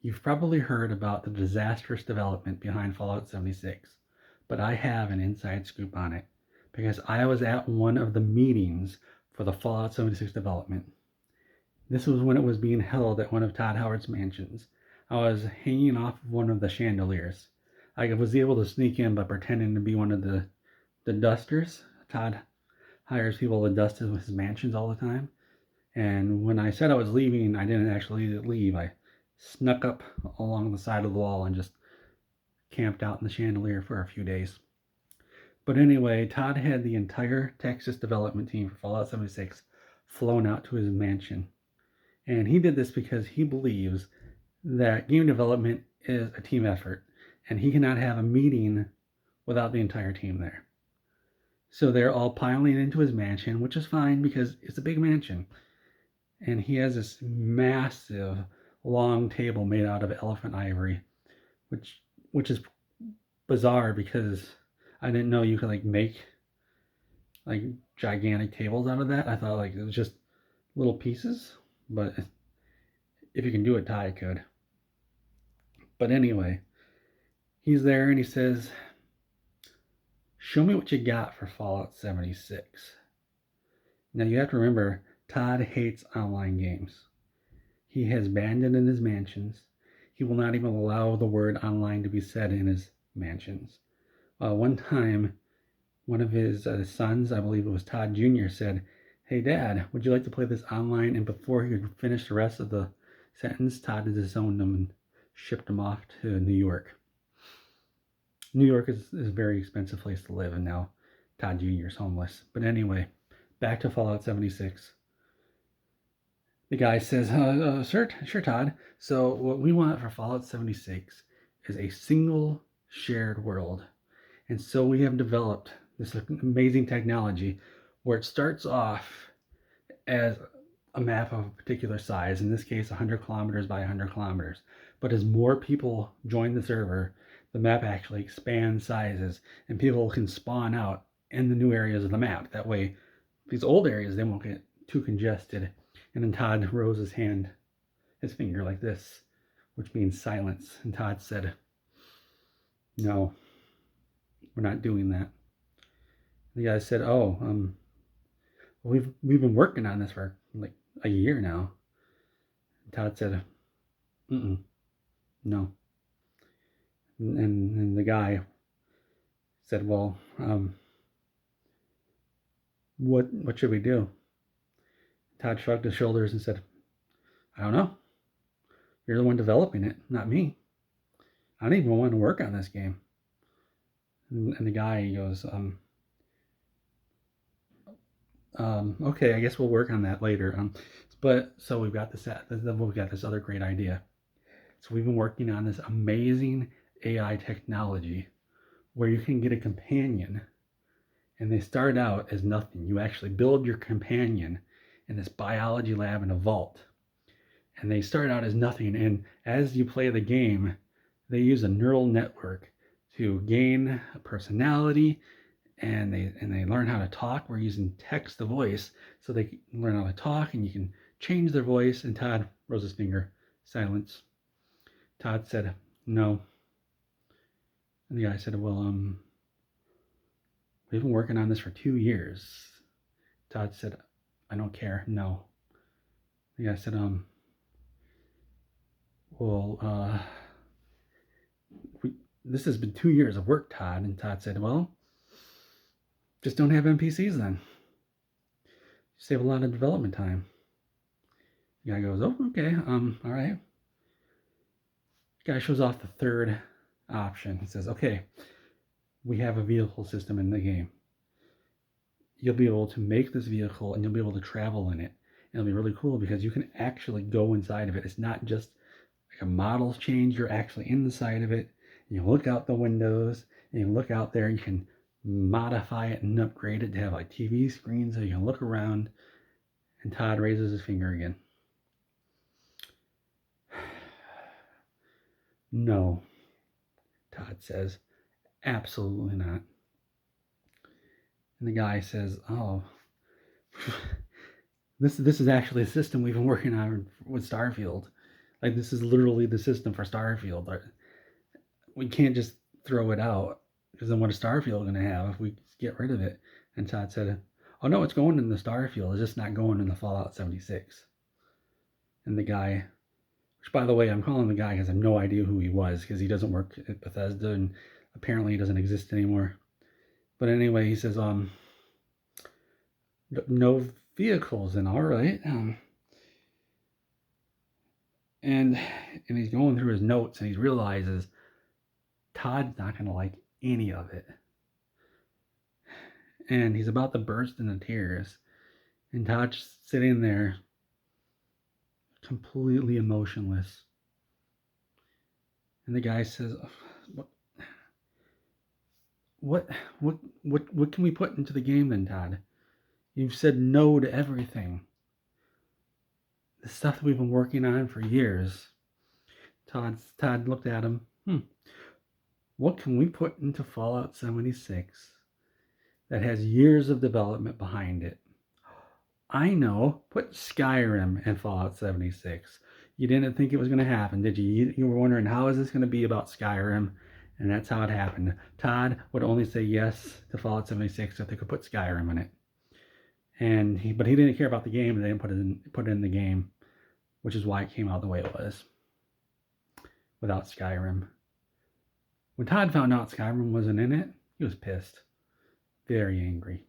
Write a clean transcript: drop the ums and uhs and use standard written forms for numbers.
You've probably heard about the disastrous development behind Fallout 76, but I have an inside scoop on it because I was at one of the meetings for the Fallout 76 development. This was when it was being held at one of Todd Howard's mansions. I was hanging off of one of the chandeliers. I was able to sneak in by pretending to be one of the dusters. Todd hires people to dust his mansions all the time. And when I said I was leaving, I didn't actually leave. I snuck up along the side of the wall and just camped out in the chandelier for a few days. But anyway, Todd had the entire Texas development team for Fallout 76 flown out to his mansion. And he did this because he believes that game development is a team effort, and he cannot have a meeting without the entire team there. So they're all piling into his mansion, which is fine because it's a big mansion. And he has this massive long table made out of elephant ivory, which is bizarre because I didn't know you could like make like gigantic tables out of that. I thought like it was just little pieces, but if you can do it, Ty could. But anyway, he's there and he says, "Show me what you got for Fallout 76." Now you have to remember, Todd hates online games. He has banned it in his mansions. He will not even allow the word online to be said in his mansions. One time, one of his sons, I believe it was Todd Jr., said, "Hey, Dad, would you like to play this online?" And before he could finish the rest of the sentence, Todd had disowned him and shipped him off to New York. New York is a very expensive place to live, and now Todd Jr. is homeless. But anyway, back to Fallout 76. The guy says, sure, Todd. So what we want for Fallout 76 is a single shared world. And so we have developed this amazing technology where it starts off as a map of a particular size, in this case 100 kilometers by 100 kilometers. But as more people join the server, the map actually expands sizes and people can spawn out in the new areas of the map. That way, these old areas, they won't get too congested. And then Todd rose his finger like this, which means silence. And Todd said, "No, we're not doing that." The guy said, we've been working on this for like a year now." And Todd said, "No." And the guy said, "Well, what should we do?" Todd shrugged his shoulders and said, "I don't know. You're the one developing it, not me. I don't even want to work on this game." And the guy goes, "Okay, I guess we'll work on that later." But so we've got this other great idea. So we've been working on this amazing AI technology where you can get a companion, and they start out as nothing. You actually build your companion in this biology lab in a vault, and they start out as nothing. And as you play the game, they use a neural network to gain a personality, and they learn how to talk. We're using text to voice, so they learn how to talk, and you can change their voice. And Todd rose his finger. Silence. Todd said, "No." And the guy said, "Well, we've been working on this for 2 years." Todd said, "I don't care. No." The guy said, "Well, this has been 2 years of work, Todd." And Todd said, "Well, just don't have NPCs then. You save a lot of development time." The guy goes, "Oh, okay, all right." The guy shows off the third option. He says, "Okay, we have a vehicle system in the game. You'll be able to make this vehicle and you'll be able to travel in it. And it'll be really cool because you can actually go inside of it. It's not just like a model change. You're actually inside of it. You look out the windows and you look out there. You can modify it and upgrade it to have like TV screens so you can look around." And Todd raises his finger again. "No," Todd says. "Absolutely not." And the guy says, "Oh, this is actually a system we've been working on with Starfield. Like, this is literally the system for Starfield. Like, we can't just throw it out, because then what is Starfield going to have if we get rid of it? And Todd said, oh no, it's going in the Starfield. It's just not going in the Fallout 76. And the guy, which by the way, I'm calling the guy because I have no idea who he was, because he doesn't work at Bethesda and apparently he doesn't exist anymore. But anyway, he says, no vehicles, and all right. And he's going through his notes and he realizes Todd's not going to like any of it. And he's about to burst into tears. And Todd's sitting there completely emotionless. And the guy says, what can we put into the game then, Todd? You've said no to everything. The stuff that we've been working on for years. Todd looked at him. What can we put into Fallout 76 that has years of development behind it? I know. Put Skyrim in Fallout 76. You didn't think it was going to happen, did you? You were wondering, how is this going to be about Skyrim? And that's how it happened. Todd would only say yes to Fallout 76 if they could put Skyrim in it. But he didn't care about the game, and they didn't put it in the game, which is why it came out the way it was without Skyrim. When Todd found out Skyrim wasn't in it, he was pissed. Very angry.